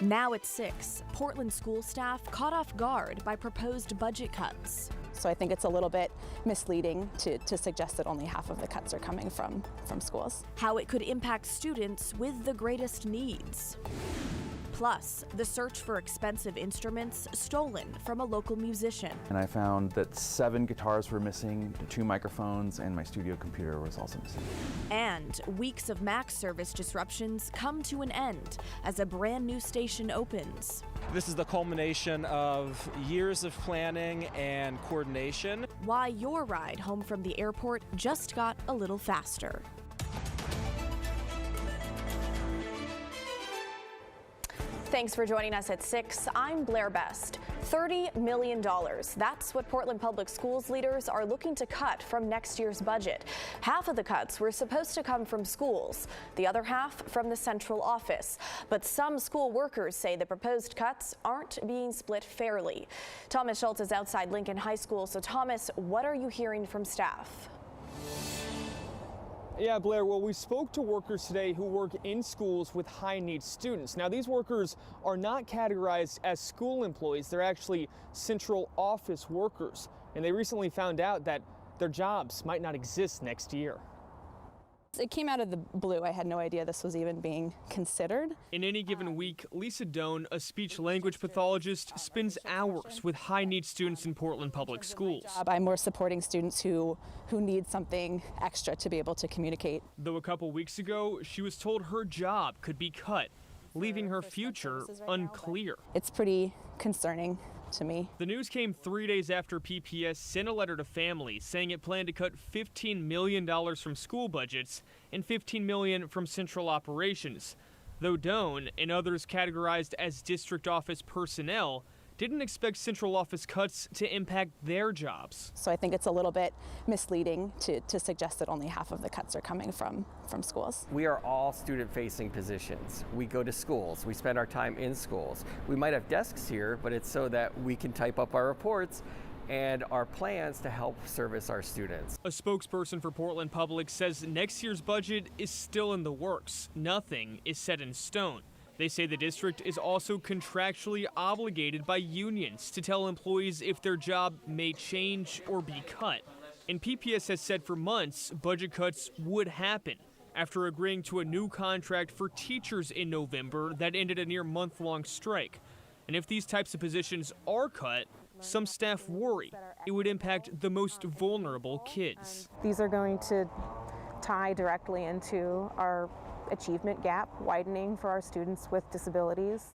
Now at 6, Portland school staff caught off guard by proposed budget cuts. So I think it's a little bit misleading to suggest that only half of the cuts are coming from schools. How it could impact students with the greatest needs. Plus, the search for expensive instruments stolen from a local musician. And I found that 7 guitars were missing, 2 microphones, and my studio computer was also missing. And weeks of Mac service disruptions come to an end as a brand new station opens. This is the culmination of years of planning and coordination. Why your ride home from the airport just got a little faster. Thanks for joining us at 6. I'm Blair Best. $30 million. That's what Portland Public Schools leaders are looking to cut from next year's budget. Half of the cuts were supposed to come from schools, the other half from the central office. But some school workers say the proposed cuts aren't being split fairly. Thomas Schultz is outside Lincoln High School. So Thomas, what are you hearing from staff? Yeah, Blair, well, we spoke to workers today who work in schools with high-needs students. Now, these workers are not categorized as school employees. They're actually central office workers, and they recently found out that their jobs might not exist next year. It came out of the blue. I had no idea this was even being considered. In any given week, Lisa Doan, a speech-language pathologist, spends hours with high-need students in Portland Public Schools. I'm more supporting students who need something extra to be able to communicate. Though a couple weeks ago, she was told her job could be cut, leaving her future unclear. It's pretty concerning to me. The news came 3 days after PPS sent a letter to families saying it planned to cut $15 million from school budgets and $15 million from central operations. Though Doan and others categorized as district office personnel didn't expect central office cuts to impact their jobs. So I think it's a little bit misleading to suggest that only half of the cuts are coming from schools. We are all student-facing positions. We go to schools. We spend our time in schools. We might have desks here, but it's so that we can type up our reports and our plans to help service our students. A spokesperson for Portland Public says next year's budget is still in the works. Nothing is set in stone. They say the district is also contractually obligated by unions to tell employees if their job may change or be cut. And PPS has said for months budget cuts would happen after agreeing to a new contract for teachers in November that ended a near month-long strike. And if these types of positions are cut, some staff worry it would impact the most vulnerable kids. These are going to tie directly into our achievement gap widening for our students with disabilities.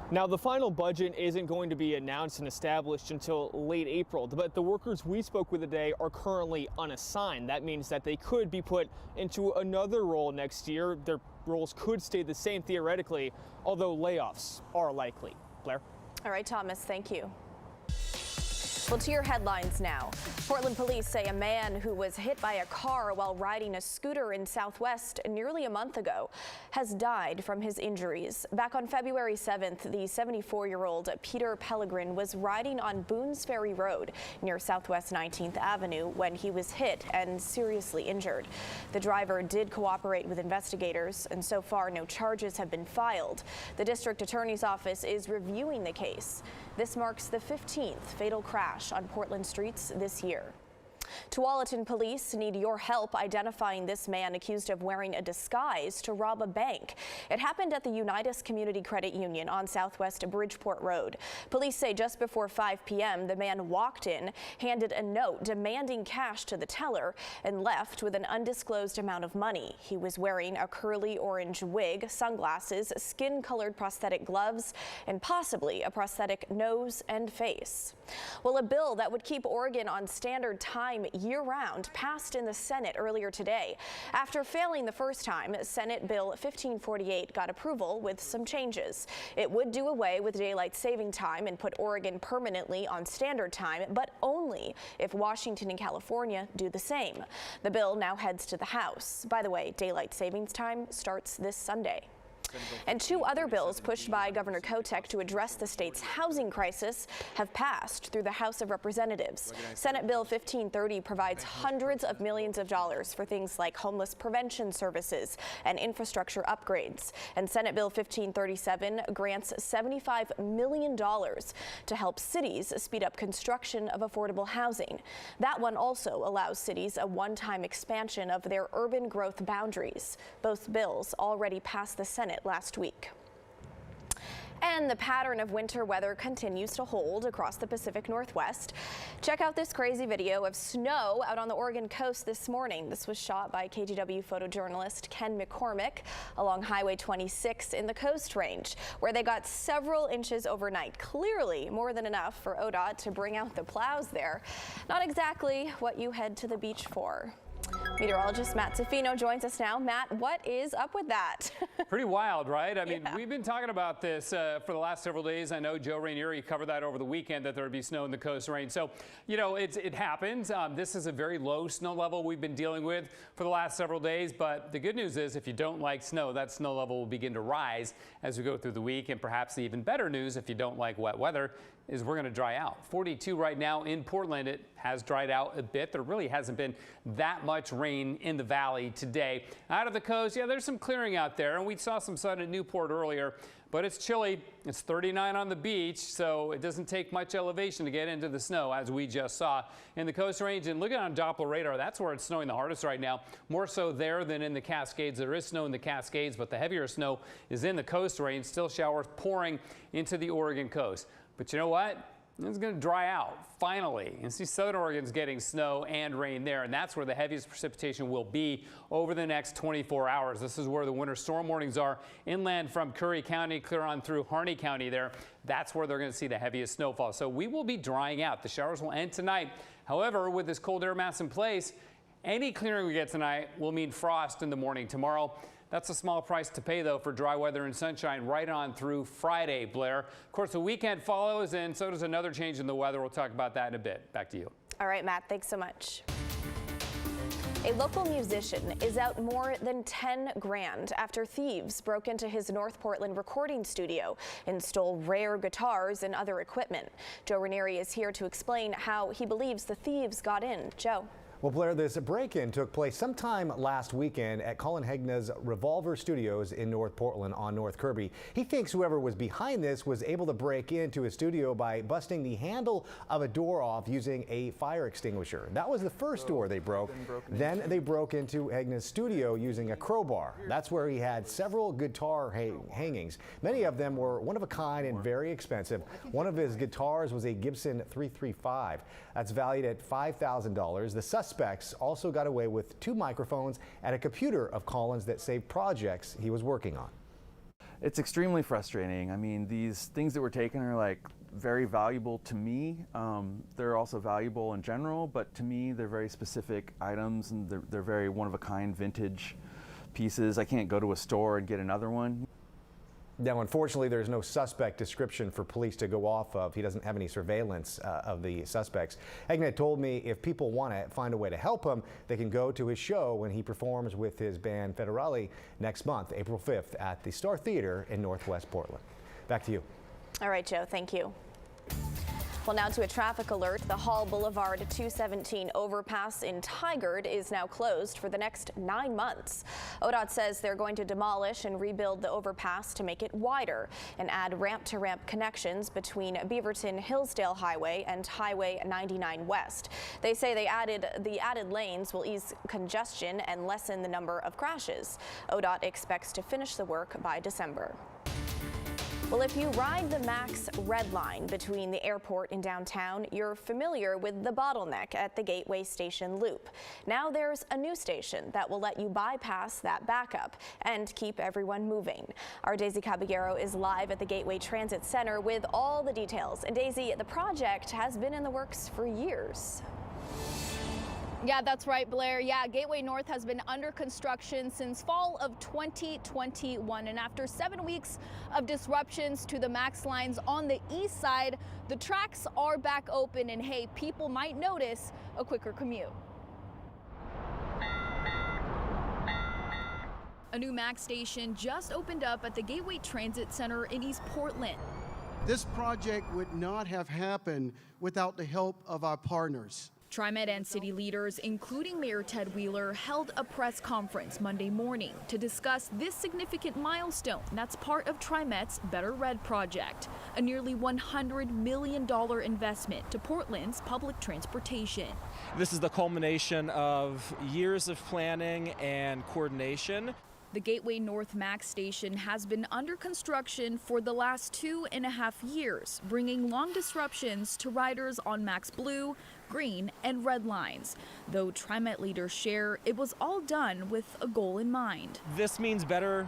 Now, the final budget isn't going to be announced and established until late April, but the workers we spoke with today are currently unassigned. That means that they could be put into another role next year. Their roles could stay the same theoretically, although layoffs are likely. Blair? All right, Thomas, thank you. Well, to your headlines now. Portland police say a man who was hit by a car while riding a scooter in Southwest nearly a month ago has died from his injuries. Back on February 7th, the 74-year-old Peter Pellegrin was riding on Boones Ferry Road near Southwest 19th Avenue when he was hit and seriously injured. The driver did cooperate with investigators, and so far no charges have been filed. The district attorney's office is reviewing the case. This marks the 15th fatal crash on Portland streets this year. Tualatin police need your help identifying this man accused of wearing a disguise to rob a bank. It happened at the Unitas Community Credit Union on Southwest Bridgeport Road. Police say just before 5 p.m. the man walked in, handed a note demanding cash to the teller, and left with an undisclosed amount of money. He was wearing a curly orange wig, sunglasses, skin-colored prosthetic gloves, and possibly a prosthetic nose and face. Well, a bill that would keep Oregon on standard time year-round passed in the Senate earlier today. After failing the first time, Senate Bill 1548 got approval with some changes. It would do away with daylight saving time and put Oregon permanently on standard time, but only if Washington and California do the same. The bill now heads to the House. By the way, daylight savings time starts this Sunday. And 2 other bills pushed by Governor Kotek to address the state's housing crisis have passed through the House of Representatives. Senate Bill 1530 provides hundreds of millions of dollars for things like homeless prevention services and infrastructure upgrades. And Senate Bill 1537 grants $75 million to help cities speed up construction of affordable housing. That one also allows cities a one-time expansion of their urban growth boundaries. Both bills already passed the Senate last week. And the pattern of winter weather continues to hold across the Pacific Northwest. Check out this crazy video of snow out on the Oregon coast this morning. This was shot by KGW photojournalist Ken McCormick along Highway 26 in the Coast Range, where they got several inches overnight. Clearly more than enough for ODOT to bring out the plows there. Not exactly what you head to the beach for. Meteorologist Matt Zafino joins us now. Matt, what is up with that? Pretty wild, right? I mean, we've been talking about this for the last several days. I know Joe Rainieri covered that over the weekend, that there would be snow in the Coast Range. So, you know, it happens. This is a very low snow level we've been dealing with for the last several days. But the good news is, if you don't like snow, that snow level will begin to rise as we go through the week. And perhaps the even better news, if you don't like wet weather, is we're going to dry out. 42 right now in Portland. It has dried out a bit. There really hasn't been that much rain in the valley today. Out of the coast, yeah, there's some clearing out there, and we saw some sun at Newport earlier, but it's chilly. It's 39 on the beach, so it doesn't take much elevation to get into the snow, as we just saw in the Coast Range. And looking on Doppler radar, that's where it's snowing the hardest right now, more so there than in the Cascades. There is snow in the Cascades, but the heavier snow is in the Coast Range. Still showers pouring into the Oregon coast. But you know what? It's going to dry out, finally. You see Southern Oregon's getting snow and rain there, and that's where the heaviest precipitation will be over the next 24 hours. This is where the winter storm warnings are inland from Curry County, clear on through Harney County there. That's where they're going to see the heaviest snowfall. So we will be drying out. The showers will end tonight. However, with this cold air mass in place, any clearing we get tonight will mean frost in the morning tomorrow. That's a small price to pay, though, for dry weather and sunshine right on through Friday, Blair. Of course, the weekend follows, and so does another change in the weather. We'll talk about that in a bit. Back to you. All right, Matt, thanks so much. A local musician is out more than 10 grand after thieves broke into his North Portland recording studio and stole rare guitars and other equipment. Joe Rainieri is here to explain how he believes the thieves got in. Joe. Well, Blair, this break-in took place sometime last weekend at Colin Hegna's Revolver Studios in North Portland on North Kirby. He thinks whoever was behind this was able to break into his studio by busting the handle of a door off using a fire extinguisher. That was the first door they broke. Then they broke into Hegna's studio using a crowbar. That's where he had several guitar hangings. Many of them were one of a kind and very expensive. One of his guitars was a Gibson 335. That's valued at $5,000. The suspects also got away with 2 microphones and a computer of Colin's that saved projects he was working on. It's extremely frustrating. I mean, these things that were taken are like very valuable to me. They're also valuable in general, but to me, they're very specific items, and they're very one-of-a-kind vintage pieces. I can't go to a store and get another one. Now, unfortunately, there's no suspect description for police to go off of. He doesn't have any surveillance of the suspects. Hegna told me if people want to find a way to help him, they can go to his show when he performs with his band Federale next month, April 5th, at the Star Theater in Northwest Portland. Back to you. All right, Joe, thank you. Well, now to a traffic alert. The Hall Boulevard 217 overpass in Tigard is now closed for the next 9 months. ODOT says they're going to demolish and rebuild the overpass to make it wider and add ramp-to-ramp connections between Beaverton-Hillsdale Highway and Highway 99 West. They say the added lanes will ease congestion and lessen the number of crashes. ODOT expects to finish the work by December. Well, if you ride the Max Red Line between the airport and downtown, you're familiar with the bottleneck at the Gateway Station Loop. Now there's a new station that will let you bypass that backup and keep everyone moving. Our Daisy Caballero is live at the Gateway Transit Center with all the details. And Daisy, the project has been in the works for years. Yeah, that's right, Blair. Yeah, Gateway North has been under construction since fall of 2021. And after 7 weeks of disruptions to the MAX lines on the east side, the tracks are back open. And hey, people might notice a quicker commute. A new Max station just opened up at the Gateway Transit Center in East Portland. This project would not have happened without the help of our partners. TriMet and city leaders, including Mayor Ted Wheeler, held a press conference Monday morning to discuss this significant milestone that's part of TriMet's Better Red project, a nearly $100 million investment to Portland's public transportation. This is the culmination of years of planning and coordination. The Gateway North Max station has been under construction for the last 2.5 years, bringing long disruptions to riders on Max Blue, Green, and Red lines. Though TriMet leaders share it was all done with a goal in mind. This means better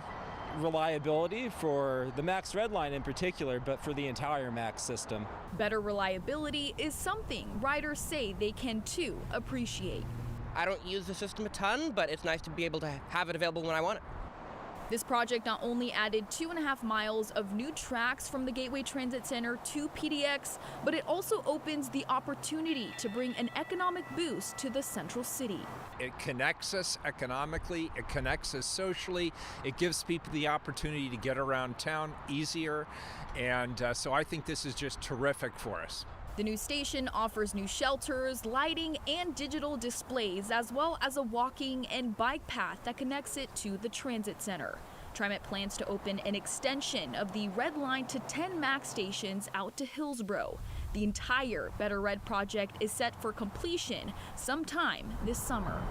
reliability for the Max Red line in particular, but for the entire Max system. Better reliability is something riders say they can too appreciate. I don't use the system a ton, but it's nice to be able to have it available when I want it. This project not only added 2.5 miles of new tracks from the Gateway Transit Center to PDX, but it also opens the opportunity to bring an economic boost to the central city. It connects us economically, it connects us socially, it gives people the opportunity to get around town easier, and so I think this is just terrific for us. The new station offers new shelters, lighting, and digital displays, as well as a walking and bike path that connects it to the transit center. TriMet plans to open an extension of the Red Line to 10 Max stations out to Hillsborough. The entire Better Red project is set for completion sometime this summer.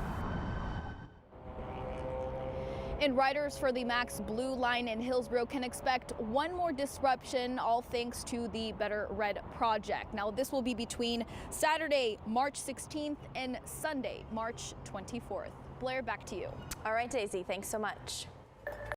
And riders for the Max Blue line in Hillsborough can expect one more disruption, all thanks to the Better Red project. Now, this will be between Saturday, March 16th and Sunday, March 24th. Blair, back to you. All right, Daisy, thanks so much.